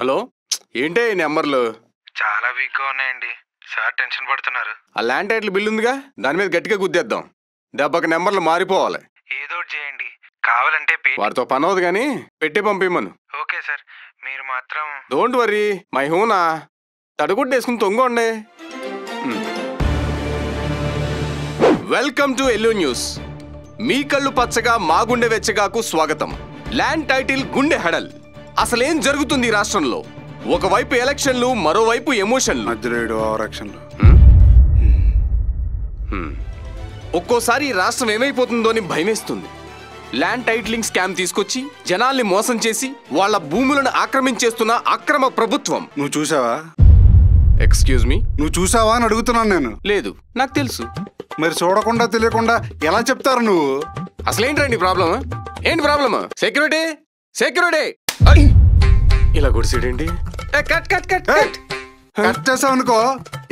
Hello, ఏంటే ఈ నెంబర్లు? చాలా వీక్గా ఉన్నాయండి. సార్ టెన్షన్ పడుతున్నారు. ఆ ల్యాండ్ టైటిల్ బిల్ ఉందిగా, దాని మీద గట్టిగా గుద్దేద్దాం. దెబ్బకి నెంబర్లు మారిపోవాలి. ఏదో ఒకటి చేయండి, కావాలంటే వారితో పని అవదు కానీ పెట్టి పంపిమ్మను. ఓకే సార్, మీరు మాత్రం డోంట్ వరీ, మై హూనా. తడుగుడ్డు వేసుకుని తొంగండి. Welcome to yellow news. మీ కళ్ళు పచ్చగా మా గుండె వెచ్చగాకు స్వాగతం. ల్యాండ్ టైటిల్ గుండె హడల్. అసలేం జరుగుతుంది ఈ రాష్ట్రంలో? ఒకవైపు ఎలక్షన్లు, మరోవైపు ఎమోషన్లు. ఒక్కోసారి ఈ రాష్ట్రం ఏమైపోతుందో అని భయమేస్తుంది. ల్యాండ్ టైటిలింగ్ స్కామ్ తీసుకొచ్చి జనాల్ని మోసం చేసి వాళ్ళ భూములను ఆక్రమించేస్తున్న అక్రమ ప్రభుత్వం. నువ్వు చూసావా? ఎక్స్క్యూజ్ మీ, నువ్వు చూసావా అని అడుగుతున్నాను నేను. లేదు, నాకు తెలుసు. మరి చూడకుండా తెలియకుండా ఎలా చెప్తారు నువ్వు? అసలేంటండి ప్రాబ్లమ్? ఏంటి ప్రాబ్లమ్? Security, security! ఇలా గుడిసేడేంటి? Cut cut cut cut cut చేసావు అనుకో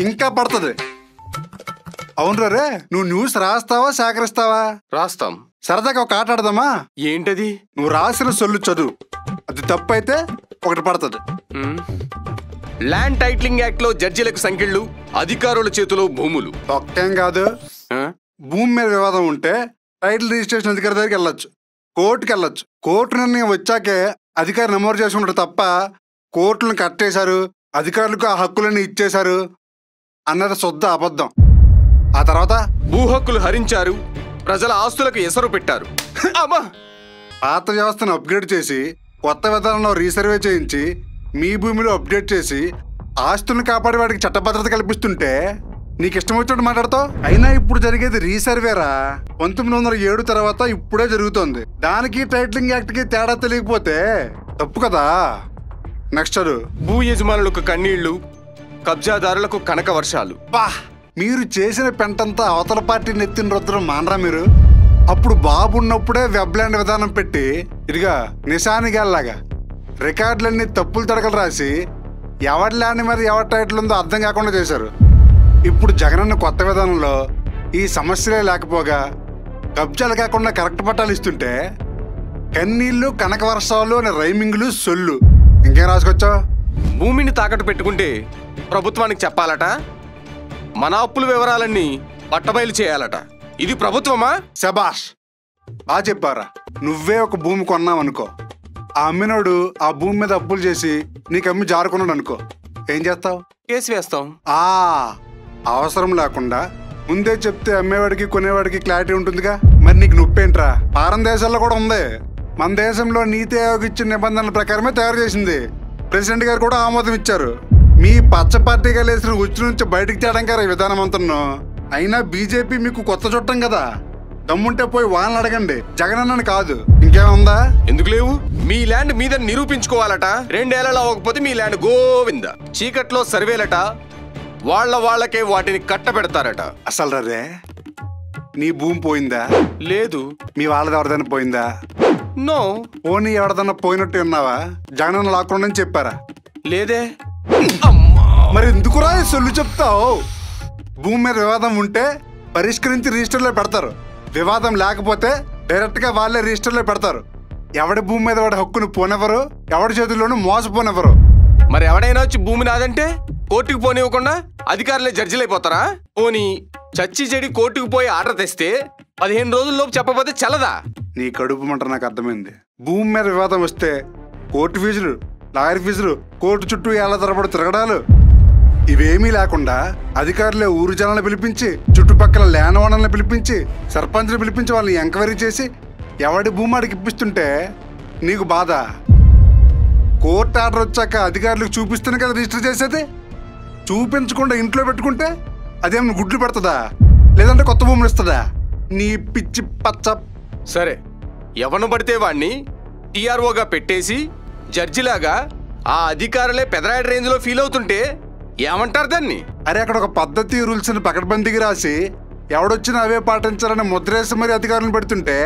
ఇంకా పడుతుంది. అవును రే, నువ్వు న్యూస్ రాస్తావా సేకరిస్తావా? రాస్తాం. సరదాగా ఒక ఆట ఆడదామా? ఏంటది? నువ్వు రాసిన సొల్లు చదువు, అది తప్పు అయితే ఒకటి పడుతుంది. ల్యాండ్ టైటిలింగ్ యాక్ట్ లో జడ్జిలకు సంఖ్యలు, అధికారుల చేతిలో భూములు. ఒక్కేం కాదు, భూమి మీద వివాదం ఉంటే టైటిల్ రిజిస్ట్రేషన్ అధికారి దగ్గరికి వెళ్ళొచ్చు, కోర్టుకి వెళ్ళొచ్చు. కోర్టు నిర్ణయం వచ్చాకే అధికారి నమోదు చేసుకుంటారు తప్ప కోర్టులను కట్టేశారు, అధికారులకు ఆ హక్కులన్నీ ఇచ్చేశారు అన్నది శుద్ధ అబద్ధం. ఆ తర్వాత భూ హక్కులు హరించారు, ప్రజల ఆస్తులకు ఎసరు పెట్టారు. పాత వ్యవస్థను అప్గ్రేడ్ చేసి కొత్త విధానంలో రీసర్వే చేయించి మీ భూమిలో అప్డేట్ చేసి ఆస్తులను కాపాడే వాడికి చట్టభద్రత కల్పిస్తుంటే నీకు ఇష్టం వచ్చినట్టు మాట్లాడతావు. అయినా ఇప్పుడు జరిగేది రీసర్వేరా. 1907 తర్వాత ఇప్పుడే జరుగుతోంది. దానికి టైటిలింగ్ యాక్ట్ కి తేడా తెలియకపోతే తప్పు కదా. నెక్స్ట్ భూ యజమానులకు కన్నీళ్లు, కబ్జాదారులకు కనక వర్షాలు. మీరు చేసిన పెంటంతా అవతల పార్టీ నెత్తిన రుద్రం మానరా మీరు? అప్పుడు బాబు ఉన్నప్పుడే వెబ్లాండ్ విధానం పెట్టి ఇదిగా నిశానిగాల్లాగా రికార్డులన్నీ తప్పులు తడకలు రాసి ఎవరి ల్యాండ్ మీద ఎవరి టైటిల్ ఉందో అర్థం కాకుండా చేశారు. ఇప్పుడు జగనన్న కొత్త విధానంలో ఈ సమస్యలే లేకపోగా కబ్జాలు కాకుండా కరెక్ట్ పట్టాలు ఇస్తుంటే కన్నీళ్లు, కనక వర్షాలు అనే రైమింగ్లు, సొల్లు ఇంకేం రాసుకొచ్చావు? భూమిని తాకట్టు పెట్టుకుంటే ప్రభుత్వానికి చెప్పాలట, మన అప్పుల వివరాలన్నీ పట్టబయలు చేయాలట. ఇది ప్రభుత్వమా? శబాష్, బాగా చెప్పారా. నువ్వే ఒక భూమి కొన్నావనుకో, ఆ అమ్మినోడు ఆ భూమి మీద అప్పులు చేసి నీకు అమ్మి జారుకున్నాడు అనుకో, ఏం చేస్తావు? కేసు వేస్తాం. అవసరం లేకుండా ముందే చెప్తే అమ్మేవాడికి కొనేవాడికి క్లారిటీ ఉంటుందిగా. మరి నీకు నొప్పేంట్రా? పారం దేశాల్లో కూడా ఉంది. మన దేశంలో నీతి ఆయోగ్ ఇచ్చిన నిబంధనల ప్రకారమే తయారు చేసింది. ప్రెసిడెంట్ గారు కూడా ఆమోదం ఇచ్చారు. మీ పచ్చ పార్టీగా లేసిన ఉచ్చు నుంచి బయటికి తేడం గారు ఈ విధానం అంటున్నా. అయినా బీజేపీ మీకు కొత్త చుట్టం కదా, దమ్ముంటే పోయి వాళ్ళని అడగండి, జగనన్నని కాదు. ఇంకేముందా? ఎందుకు లేవు? మీ ల్యాండ్ మీద నిరూపించుకోవాలట. 2 ఏళ్లలో అవ్వకపోతే మీ ల్యాండ్ గోవింద. చీకట్లో సర్వేలట, వాళ్ళకే వాటిని కట్టబెడతారట. అసలు రే, నీ భూమి పోయిందా? లేదు. మీ వాళ్ళది ఎవరిదైనా పోయిందా? నో. పోనీ ఎవరిదన్నా పోయినట్టు ఉన్నావా? జగనన్న లాక్కుండా చెప్పారా? లేదే. మరి ఎందుకురా సొల్లు చెప్తావు? భూమి మీద వివాదం ఉంటే పరిష్కరించి రిజిస్టర్లో పెడతారు, వివాదం లేకపోతే డైరెక్ట్ గా వాళ్ళే రిజిస్టర్లో పెడతారు. ఎవడి భూమి మీద వాడి హక్కును పోనెవరు, ఎవడి చేతుల్లోనూ మోసపోనెవరు. మరి ఎవడైనా వచ్చి భూమి నాదంటే కోర్టుకు పోనివ్వకుండా అధికారులే జడ్జిలైపోతారా? పోనీ చచ్చి చెడి కోర్టుకు పోయి ఆర్డర్ తెస్తే 15 రోజుల్లోపు చెప్పబోతే చల్లదా? నీ కడుపు మంట నాకు అర్థమైంది. భూమి మీద వివాదం వస్తే కోర్టు ఫీజులు, లాయర్ ఫీజులు, కోర్టు చుట్టూ ఏళ్ల తరబడి తిరగడాలు, ఇవేమీ లేకుండా అధికారులే ఊరు జనాలను పిలిపించి, చుట్టుపక్కల ల్యాండ్ ఓనర్లను పిలిపించి, సర్పంచ్ని పిలిపించి వాళ్ళని ఎంక్వైరీ చేసి ఎవడి భూమి ఆడికి ఇప్పిస్తుంటే నీకు బాధ. కోర్టు ఆర్డర్ వచ్చాక అధికారులకు చూపిస్తేనే కదా రిజిస్టర్ చేసేది. చూపించకుండా ఇంట్లో పెట్టుకుంటే అదేమన్నా గుడ్లు పెడుతుందా, లేదంటే కొత్త భూములు ఇస్తుందా? నీ పిచ్చి పచ్చ. సరే, ఎవను పడితే వాణ్ణి టీఆర్ఓగా పెట్టేసి జడ్జిలాగా ఆ అధికారులే పెదరాయిడ్ రేంజ్ లో ఫీల్ అవుతుంటే ఏమంటారు దాన్ని? అరే, అక్కడ ఒక పద్ధతి, రూల్స్ ని పకడ్బందీకి రాసి ఎవడొచ్చినా అవే పాటించాలని ముద్రేసి మరి అధికారులను పెడుతుంటే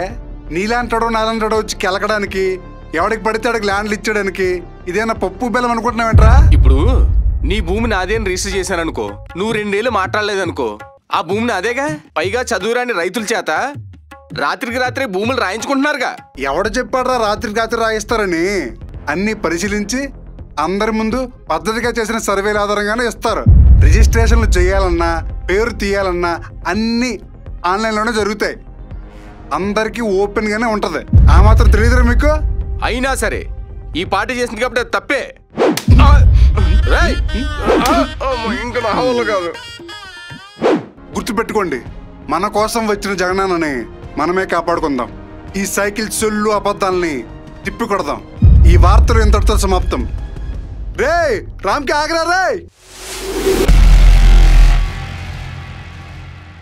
నీలాంటాడో నాలంటాడో వచ్చి కెలకడానికి, ఎవడికి పడితే అడికి ల్యాండ్లు ఇచ్చేయడానికి ఇదేనా పప్పు బెల్లం అనుకుంటున్నావేంట్రా? ఇప్పుడు నీ భూమిని అదేని రిజిస్టర్ చేశాననుకో, నువ్వు 2 ఏళ్ళు మాట్లాడలేదనుకో, ఆ భూమిని అదేగా. పైగా చదువురాని రైతుల చేత రాత్రికి రాత్రి భూములు రాయించుకుంటున్నారుగా. ఎవడు చెప్పాడ్రా రాత్రికి రాత్రి రాయిస్తారని? అన్ని పరిశీలించి అందరి ముందు పద్ధతిగా చేసిన సర్వేల ఆధారంగానే ఇస్తారు. రిజిస్ట్రేషన్లు చేయాలన్నా పేరు తీయాలన్నా అన్నీ ఆన్లైన్లోనే జరుగుతాయి. అందరికీ ఓపెన్గానే ఉంటది. ఆ మాత్రం తెలియదురా మీకు? అయినా సరే ఈ పార్టీ చేసింది కాబట్టి అది తప్పే. రేయ్! ఇంకా నా వల్ల కాదు. గుర్తుపెట్టుకోండి, మన కోసం వచ్చిన జగనన్నని మనమే కాపాడుకుందాం. ఈ సైకిల్ సొల్లు అబద్ధాలని తిప్పికొడదాం. ఈ వార్తలు ఇంతటితో సమాప్తం. రేయ్ రామ్కి ఆగరా రేయ్.